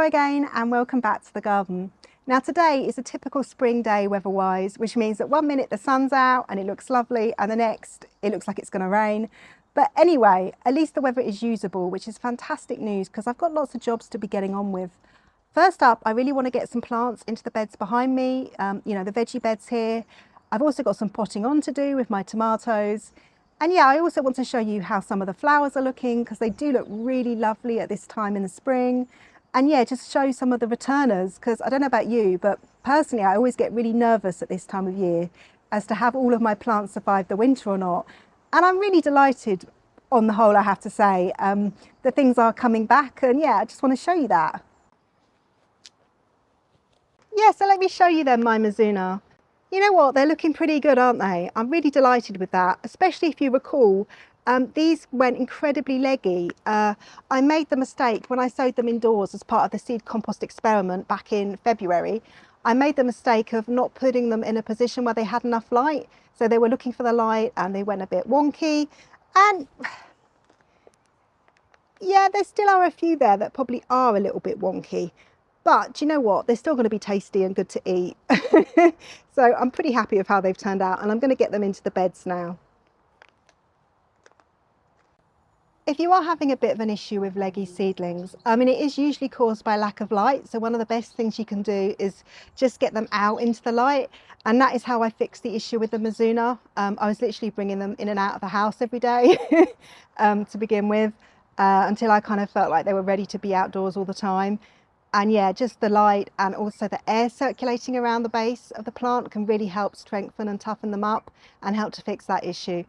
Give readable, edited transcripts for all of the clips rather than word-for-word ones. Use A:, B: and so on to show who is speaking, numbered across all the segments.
A: Hello again and welcome back to the garden. Now today is a typical spring day weather-wise, which means that 1 minute the sun's out and it looks lovely and the next it looks like it's going to rain. But anyway, at least the weather is usable, which is fantastic news because I've got lots of jobs to be getting on with. First up, I really want to get some plants into the beds behind me, the veggie beds here. I've also got some potting on to do with my tomatoes. And yeah, I also want to show you how some of the flowers are looking because they do look really lovely at this time in the spring. And yeah, just show some of the returners because I don't know about you, but personally, I always get really nervous at this time of year as to have all of my plants survive the winter or not. And I'm really delighted on the whole, I have to say, that things are coming back. And yeah, I just want to show you that. Yeah, so let me show you then my mizuna. You know what, they're looking pretty good, aren't they? I'm really delighted with that, especially if you recall, these went incredibly leggy. I made the mistake when I sowed them indoors as part of the seed compost experiment back in February. I made the mistake of not putting them in a position where they had enough light. So they were looking for the light and they went a bit wonky. And yeah, there still are a few there that probably are a little bit wonky. But do you know what? They're still going to be tasty and good to eat. So I'm pretty happy with how they've turned out and I'm going to get them into the beds now. If you are having a bit of an issue with leggy seedlings, it is usually caused by lack of light. So one of the best things you can do is just get them out into the light. And that is how I fixed the issue with the mizuna. I was literally bringing them in and out of the house every day to begin with, until I kind of felt like they were ready to be outdoors all the time. And yeah, just the light and also the air circulating around the base of the plant can really help strengthen and toughen them up and help to fix that issue.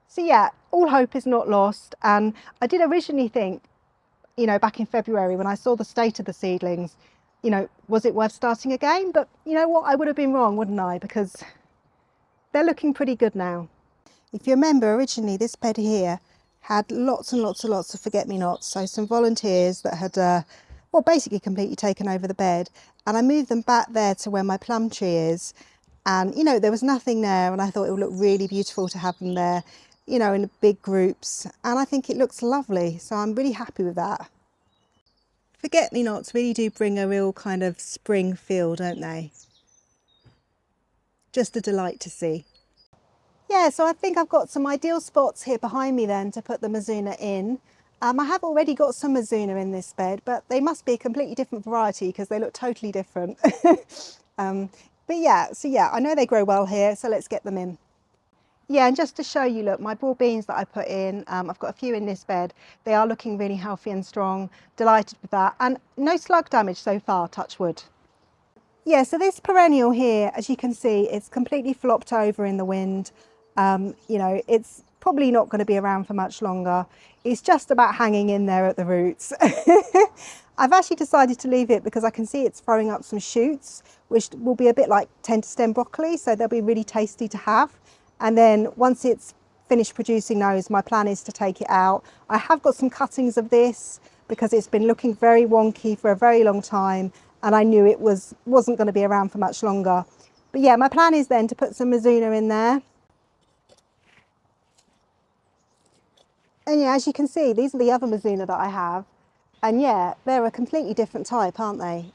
A: So yeah, all hope is not lost. And I did originally think, back in February when I saw the state of the seedlings, was it worth starting again? But you know what, I would have been wrong, wouldn't I? Because they're looking pretty good now. If you remember, originally this bed here had lots and lots and lots of forget-me-nots. So some volunteers that had, basically completely taken over the bed. And I moved them back there to where my plum tree is. And, there was nothing there. And I thought it would look really beautiful to have them there, in big groups. And I think it looks lovely. So I'm really happy with that. Forget-me-nots really do bring a real kind of spring feel, don't they? Just a delight to see. Yeah, so I think I've got some ideal spots here behind me then to put the mizuna in. I have already got some mizuna in this bed, but they must be a completely different variety because they look totally different. But yeah, I know they grow well here, so let's get them in. Yeah, and just to show you, look, my broad beans that I put in, I've got a few in this bed. They are looking really healthy and strong. Delighted with that. And no slug damage so far, touch wood. Yeah, so this perennial here, as you can see, it's completely flopped over in the wind. It's probably not going to be around for much longer. It's just about hanging in there at the roots. I've actually decided to leave it because I can see it's throwing up some shoots, which will be a bit like tender stem broccoli, so they'll be really tasty to have. And then once it's finished producing those, my plan is to take it out. I have got some cuttings of this because it's been looking very wonky for a very long time and I knew it wasn't going to be around for much longer. But yeah, my plan is then to put some mizuna in there. And yeah, as you can see, these are the other mizuna that I have. And yeah, they're a completely different type, aren't they?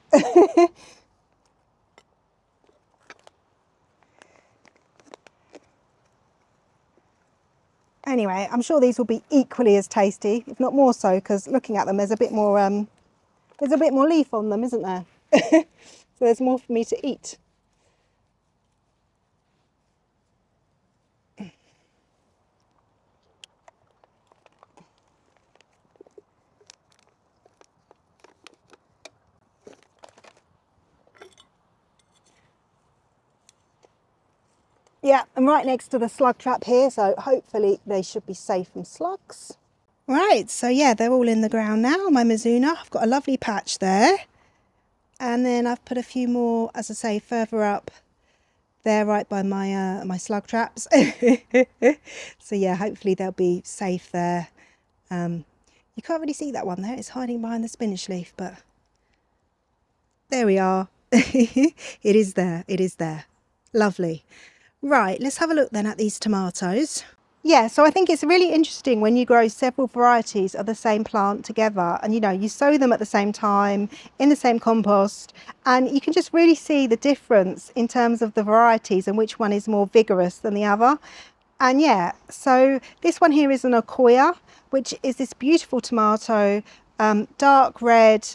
A: Anyway, I'm sure these will be equally as tasty, if not more so, because looking at them, there's a bit more leaf on them, isn't there? So there's more for me to eat. Yeah, I'm right next to the slug trap here, so hopefully they should be safe from slugs. Right, so yeah, they're all in the ground now, my mizuna. I've got a lovely patch there. And then I've put a few more, as I say, further up there, right by my my slug traps. So yeah, hopefully they'll be safe there. You can't really see that one there, it's hiding behind the spinach leaf, but there we are. It is there, it is there. Lovely. Right, let's have a look then at these tomatoes. Yeah, so I think it's really interesting when you grow several varieties of the same plant together and you sow them at the same time in the same compost, and you can just really see the difference in terms of the varieties and which one is more vigorous than the other. And yeah, so this one here is an Okoya, which is this beautiful tomato, dark red,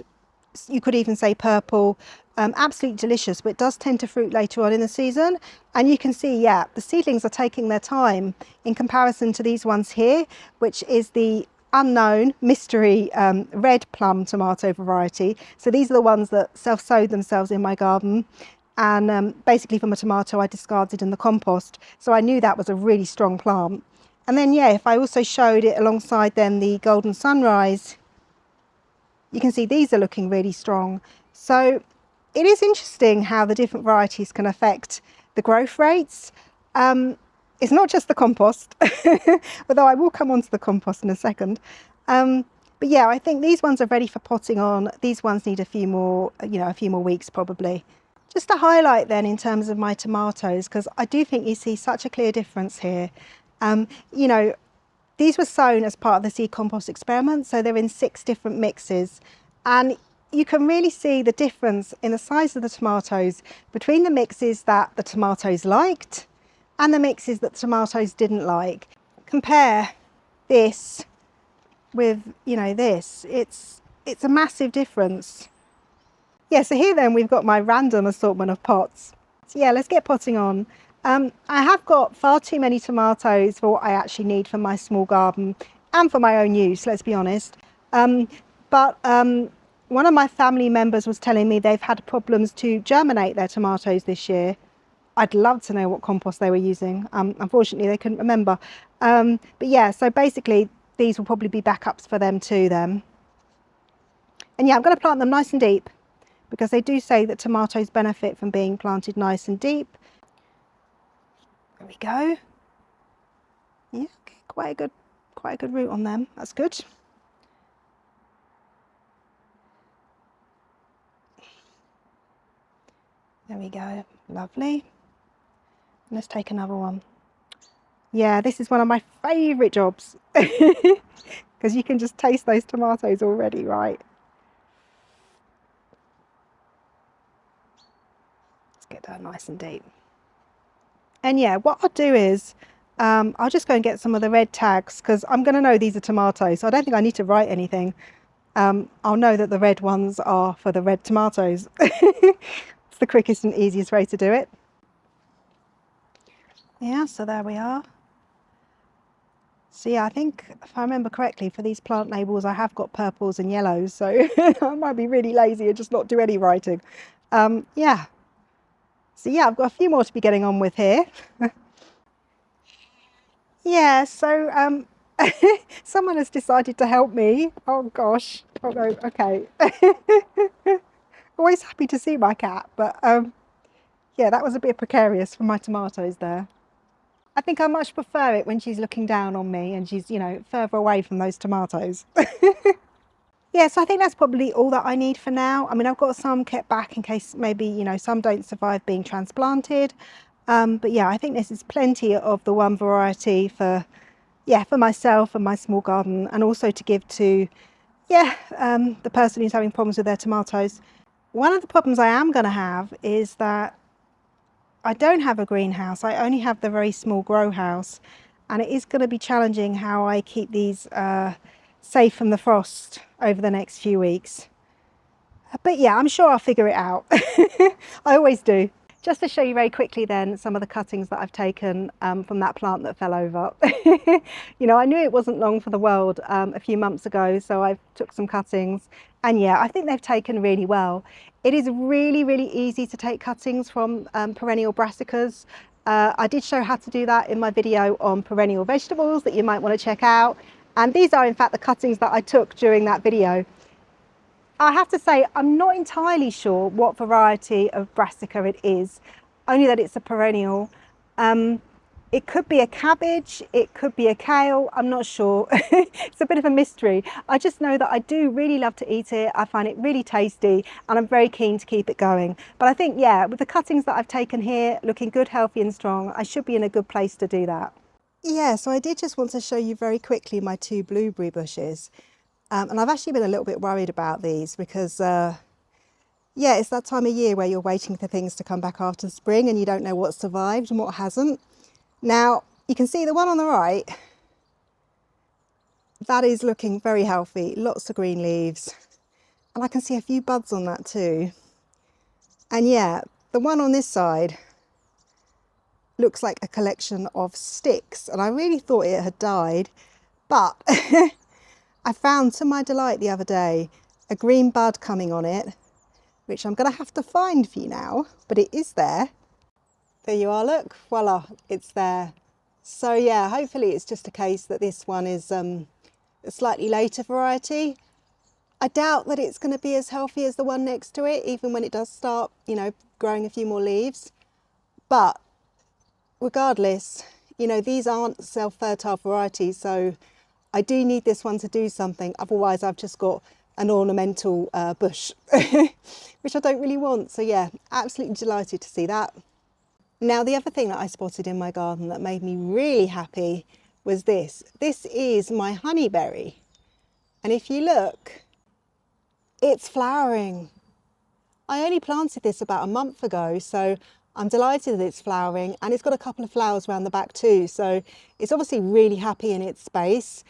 A: you could even say purple, absolutely delicious, but it does tend to fruit later on in the season. And you can see, yeah, the seedlings are taking their time in comparison to these ones here, which is the unknown mystery red plum tomato variety. So these are the ones that self-sowed themselves in my garden. And basically from a tomato I discarded in the compost. So I knew that was a really strong plant. And then, yeah, if I also showed it alongside then the golden sunrise, you can see these are looking really strong. So it is interesting how the different varieties can affect the growth rates. It's not just the compost, although I will come on to the compost in a second. But yeah, I think these ones are ready for potting on. These ones need a few more weeks probably. Just to highlight then in terms of my tomatoes, because I do think you see such a clear difference here. Um, you know, these were sown as part of the seed compost experiment, so they're in 6 different mixes. And you can really see the difference in the size of the tomatoes between the mixes that the tomatoes liked and the mixes that the tomatoes didn't like. Compare this with, this. It's a massive difference. Yeah, so here then we've got my random assortment of pots. So yeah, let's get potting on. I have got far too many tomatoes for what I actually need for my small garden and for my own use, let's be honest. But one of my family members was telling me they've had problems to germinate their tomatoes this year. I'd love to know what compost they were using. Unfortunately, they couldn't remember. But yeah, so basically these will probably be backups for them too then. And yeah, I'm going to plant them nice and deep, because they do say that tomatoes benefit from being planted nice and deep. There we go. Yeah, okay, quite a good root on them. That's good. There we go. Lovely. Let's take another one. Yeah, this is one of my favourite jobs because you can just taste those tomatoes already, right? Let's get that nice and deep. And yeah, what I'll do is I'll just go and get some of the red tags, because I'm going to know these are tomatoes, so I don't think I need to write anything. I'll know that the red ones are for the red tomatoes. It's the quickest and easiest way to do it. Yeah, so there we are. So yeah, I think if I remember correctly, for these plant labels I have got purples and yellows, so I might be really lazy and just not do any writing. Yeah. So yeah, I've got a few more to be getting on with here. Yeah, so someone has decided to help me. Oh gosh. Oh no, okay. Always happy to see my cat, but yeah, that was a bit precarious for my tomatoes there. I think I much prefer it when she's looking down on me and she's, further away from those tomatoes. Yeah, so I think that's probably all that I need for now. I mean, I've got some kept back in case maybe, some don't survive being transplanted. But yeah, I think this is plenty of the one variety for myself and my small garden, and also to give to, the person who's having problems with their tomatoes. One of the problems I am going to have is that I don't have a greenhouse. I only have the very small grow house, and it is going to be challenging how I keep these safe from the frost over the next few weeks. But yeah, I'm sure I'll figure it out. I always do. Just to show you very quickly then some of the cuttings that I've taken from that plant that fell over. I knew it wasn't long for the world a few months ago, so I took some cuttings, and yeah, I think they've taken really well. It is really, really easy to take cuttings from perennial brassicas. I did show how to do that in my video on perennial vegetables that you might want to check out. And these are in fact the cuttings that I took during that video. I have to say, I'm not entirely sure what variety of brassica it is, only that it's a perennial. It could be a cabbage, it could be a kale, I'm not sure. It's a bit of a mystery. I just know that I do really love to eat it. I find it really tasty, and I'm very keen to keep it going. But I think, yeah, with the cuttings that I've taken here, looking good, healthy and strong, I should be in a good place to do that. Yeah, so I did just want to show you very quickly my 2 blueberry bushes. And I've actually been a little bit worried about these because, yeah, it's that time of year where you're waiting for things to come back after spring and you don't know what survived and what hasn't. Now, you can see the one on the right, that is looking very healthy, lots of green leaves. And I can see a few buds on that too. And yeah, the one on this side looks like a collection of sticks. And I really thought it had died, but I found, to my delight the other day, a green bud coming on it, which I'm going to have to find for you now, but it is there. There you are, look, voila, it's there. So yeah, hopefully it's just a case that this one is a slightly later variety. I doubt that it's going to be as healthy as the one next to it, even when it does start, you know, growing a few more leaves. But regardless, you know, these aren't self-fertile varieties, so I do need this one to do something. Otherwise, I've just got an ornamental bush, which I don't really want. So yeah, absolutely delighted to see that. Now, the other thing that I spotted in my garden that made me really happy was this. This is my honeyberry. And if you look, it's flowering. I only planted this about a month ago, so I'm delighted that it's flowering, and it's got a couple of flowers around the back too. So it's obviously really happy in its space.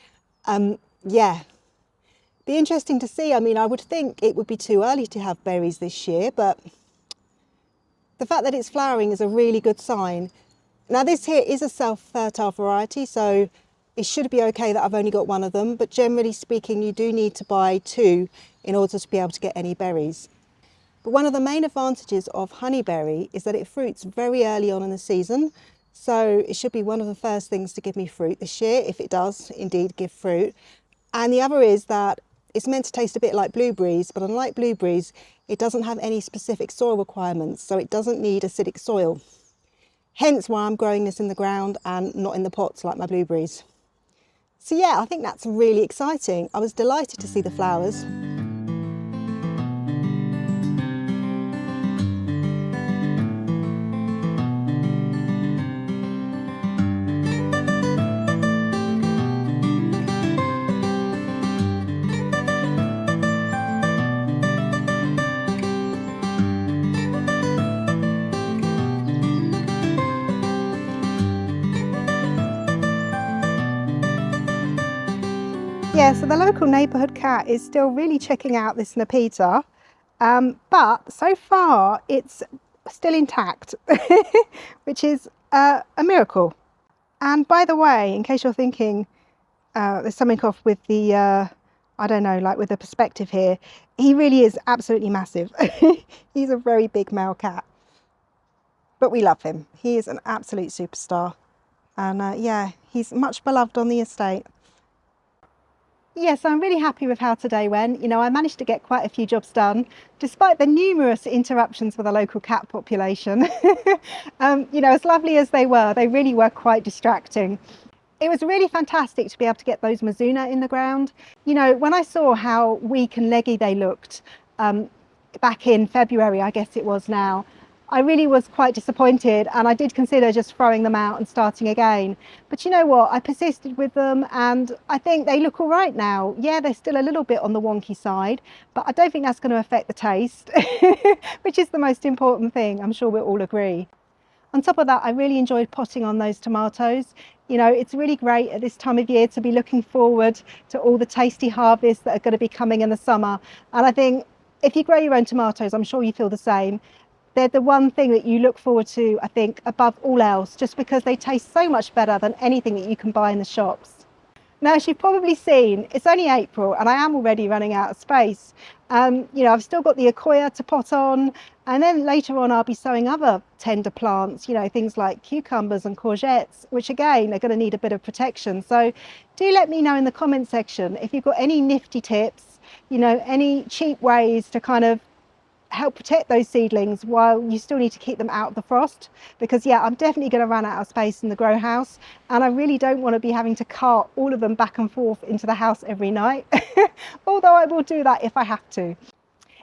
A: Yeah, be interesting to see. I mean, I would think it would be too early to have berries this year, but the fact that it's flowering is a really good sign. Now, this here is a self-fertile variety, so it should be okay that I've only got one of them, but generally speaking, you do need to buy 2 in order to be able to get any berries. But one of the main advantages of honeyberry is that it fruits very early on in the season, so it should be one of the first things to give me fruit this year, if it does indeed give fruit. And the other is that it's meant to taste a bit like blueberries, but unlike blueberries, it doesn't have any specific soil requirements, so it doesn't need acidic soil. Hence why I'm growing this in the ground and not in the pots like my blueberries. So yeah, I think that's really exciting. I was delighted to see the flowers. Yeah, so the local neighbourhood cat is still really checking out this Nepeta, but so far it's still intact, which is a miracle. And by the way, in case you're thinking there's something off with the, I don't know, like with the perspective here, he really is absolutely massive. He's a very big male cat, but we love him. He is an absolute superstar. And yeah, he's much beloved on the estate. Yes, I'm really happy with how today went. You know, I managed to get quite a few jobs done, despite the numerous interruptions with the local cat population. You know, as lovely as they really were quite distracting. It was really fantastic to be able to get those mizuna in the ground. You know, when I saw how weak and leggy they looked back in February, I guess it was now, I really was quite disappointed, and I did consider just throwing them out and starting again. But you know what? I persisted with them, and I think they look all right now. Yeah, they're still a little bit on the wonky side, but I don't think that's going to affect the taste, which is the most important thing. I'm sure we'll all agree. On top of that, I really enjoyed potting on those tomatoes. You know, it's really great at this time of year to be looking forward to all the tasty harvests that are going to be coming in the summer. And I think if you grow your own tomatoes, I'm sure you feel the same. They're the one thing that you look forward to, I think, above all else, just because they taste so much better than anything that you can buy in the shops. Now, as you've probably seen, it's only April and I am already running out of space. You know, I've still got the Akoya to pot on, and then later on I'll be sowing other tender plants, you know, things like cucumbers and courgettes, which again are going to need a bit of protection. So do let me know in the comment section if you've got any nifty tips, you know, any cheap ways to kind of help protect those seedlings while you still need to keep them out of the frost, because yeah, I'm definitely going to run out of space in the grow house, and I really don't want to be having to cart all of them back and forth into the house every night. Although I will do that if I have to.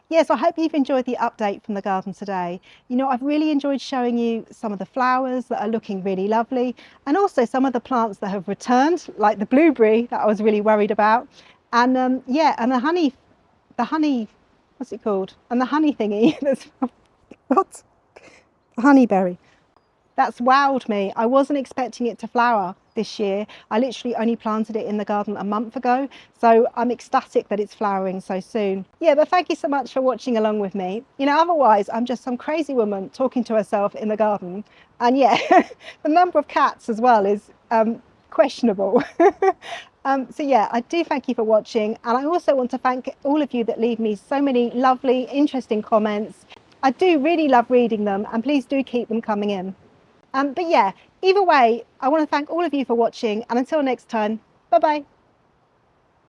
A: Yes, I hope you've enjoyed the update from the garden today. You know, I've really enjoyed showing you some of the flowers that are looking really lovely, and also some of the plants that have returned, like the blueberry that I was really worried about. And yeah, and the honey, what's it called? And the honey thingy, that's what? The honeyberry. That's wowed me. I wasn't expecting it to flower this year. I literally only planted it in the garden a month ago, so I'm ecstatic that it's flowering so soon. Yeah, but thank you so much for watching along with me. You know, otherwise I'm just some crazy woman talking to herself in the garden. And yeah, the number of cats as well is questionable. So yeah, I do thank you for watching, and I also want to thank all of you that leave me so many lovely, interesting comments. I do really love reading them, and please do keep them coming in. But yeah, either way, I want to thank all of you for watching, and until next time, bye bye.